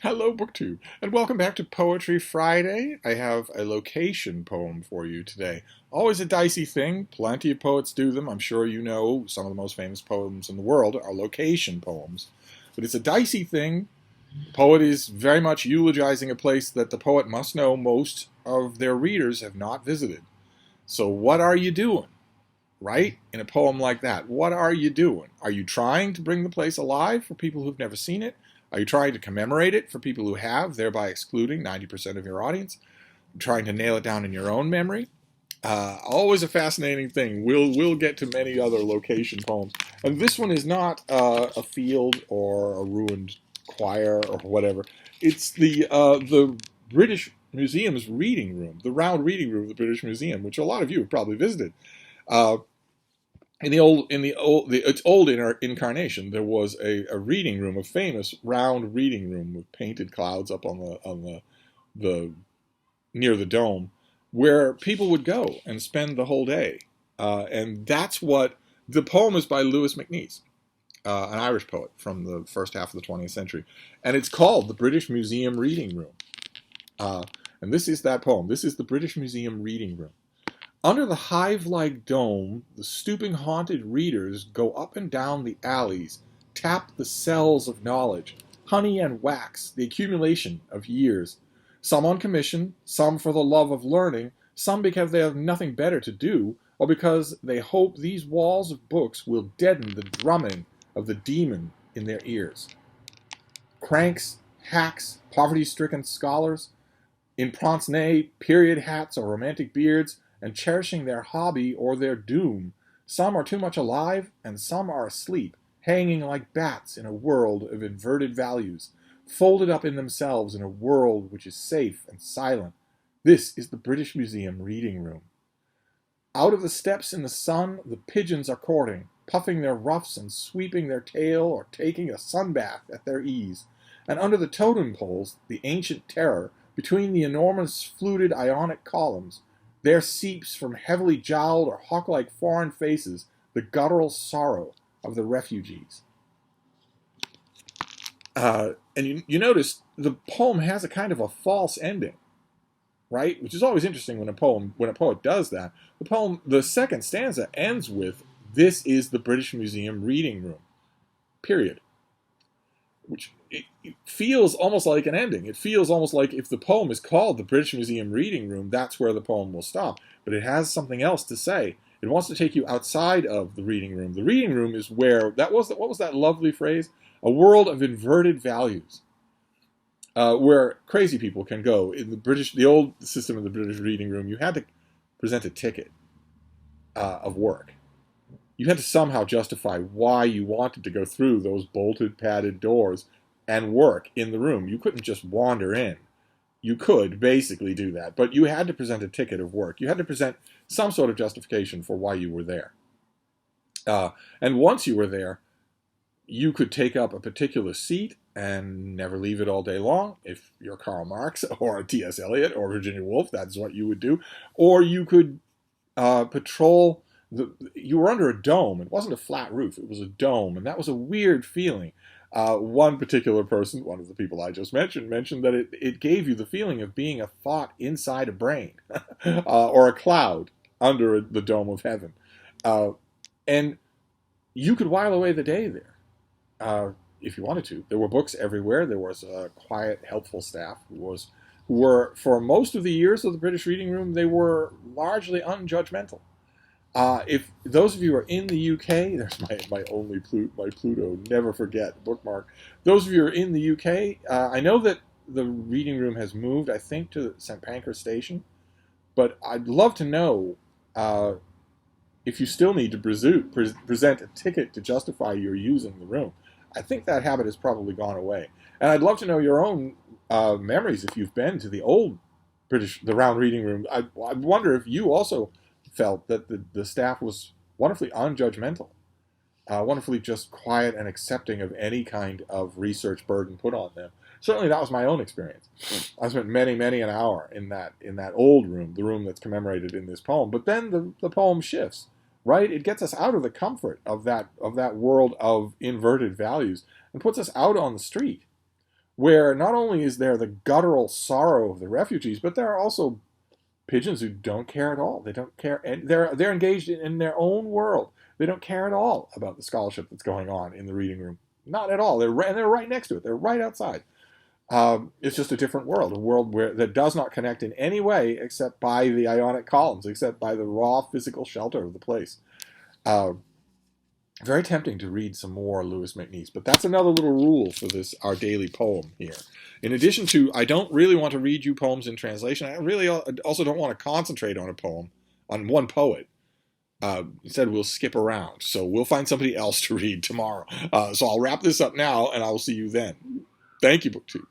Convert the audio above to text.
Hello, BookTube, and welcome back to Poetry Friday. I have a location poem for you today. Always a dicey thing. Plenty of poets do them. I'm sure you know some of the most famous poems in the world are location poems. But it's a dicey thing. The poet is very much eulogizing a place that the poet must know most of their readers have not visited. So what are you doing, right? In a poem like that, what are you doing? Are you trying to bring the place alive for people who've never seen it? Are you trying to commemorate it for people who have, thereby excluding 90% of your audience? Trying to nail it down in your own memory? Always a fascinating thing. We'll get to many other location poems. And this one is not a field or a ruined choir or whatever. It's the British Museum's reading room, the round reading room of the British Museum, which a lot of you have probably visited. Its old incarnation, there was a reading room, a famous round reading room with painted clouds up on the near the dome, where people would go and spend the whole day. And that's what the poem is by Lewis MacNeice, an Irish poet from the first half of the 20th century, and it's called the British Museum Reading Room. And this is that poem. This is the British Museum Reading Room. Under the hive-like dome, the stooping haunted readers go up and down the alleys, tap the cells of knowledge, honey and wax, the accumulation of years. Some on commission, some for the love of learning, some because they have nothing better to do, or because they hope these walls of books will deaden the drumming of the demon in their ears. Cranks, hacks, poverty-stricken scholars, in pince-nez, period hats, or romantic beards, and cherishing their hobby or their doom. Some are too much alive, and some are asleep, hanging like bats in a world of inverted values, folded up in themselves in a world which is safe and silent. This is the British Museum Reading Room. Out of the steps in the sun, the pigeons are courting, puffing their ruffs and sweeping their tail or taking a sunbath at their ease. And under the totem poles, the ancient terror, between the enormous fluted Ionic columns, there seeps from heavily jowled or hawk-like foreign faces the guttural sorrow of the refugees. And you notice the poem has a kind of a false ending, right? Which is always interesting when a poet does that. The second stanza ends with, "This is the British Museum Reading Room," period. Which it feels almost like an ending. It feels almost like if the poem is called the British Museum Reading Room, that's where the poem will stop. But it has something else to say. It wants to take you outside of the reading room. The reading room is where, what was that lovely phrase? A world of inverted values, where crazy people can go. In the old system of the British reading room, you had to present a ticket of work. You had to somehow justify why you wanted to go through those bolted, padded doors and work in the room. You couldn't just wander in. You could basically do that, but you had to present a ticket of work. You had to present some sort of justification for why you were there. And once you were there, you could take up a particular seat and never leave it all day long. If you're Karl Marx or T.S. Eliot or Virginia Woolf, that's what you would do. Or you could patrol. You were under a dome. It wasn't a flat roof. It was a dome, and that was a weird feeling. One particular person, one of the people I just mentioned that it gave you the feeling of being a thought inside a brain or a cloud under the dome of heaven. And you could while away the day there if you wanted to. There were books everywhere. There was a quiet, helpful staff who were, for most of the years of the British Reading Room, they were largely unjudgmental. If those of you are in the UK, there's my Pluto never forget bookmark. Those of you who are in the UK, I know that the reading room has moved, I think, to St. Pancras Station, but I'd love to know if you still need to present a ticket to justify your using the room. I think that habit has probably gone away. And I'd love to know your own memories if you've been to the old the round reading room. I wonder if you also felt that the staff was wonderfully unjudgmental, wonderfully just quiet and accepting of any kind of research burden put on them. Certainly that was my own experience. I spent many, many an hour in that old room, the room that's commemorated in this poem. But then the poem shifts, right? It gets us out of the comfort of that world of inverted values and puts us out on the street, where not only is there the guttural sorrow of the refugees, but there are also pigeons who don't care at all. They don't care, and they're engaged in their own world. They don't care at all about the scholarship that's going on in the reading room. Not at all. They're right next to it. They're right outside. It's just a different world, a world that does not connect in any way except by the ionic columns, except by the raw physical shelter of the place. Uh, Very tempting to read some more Louis MacNeice, but that's another little rule for this our daily poem here. In addition to, I don't really want to read you poems in translation. I really also don't want to concentrate on a poem, on one poet. Instead, we'll skip around. So we'll find somebody else to read tomorrow. So I'll wrap this up now, and I will see you then. Thank you, BookTube.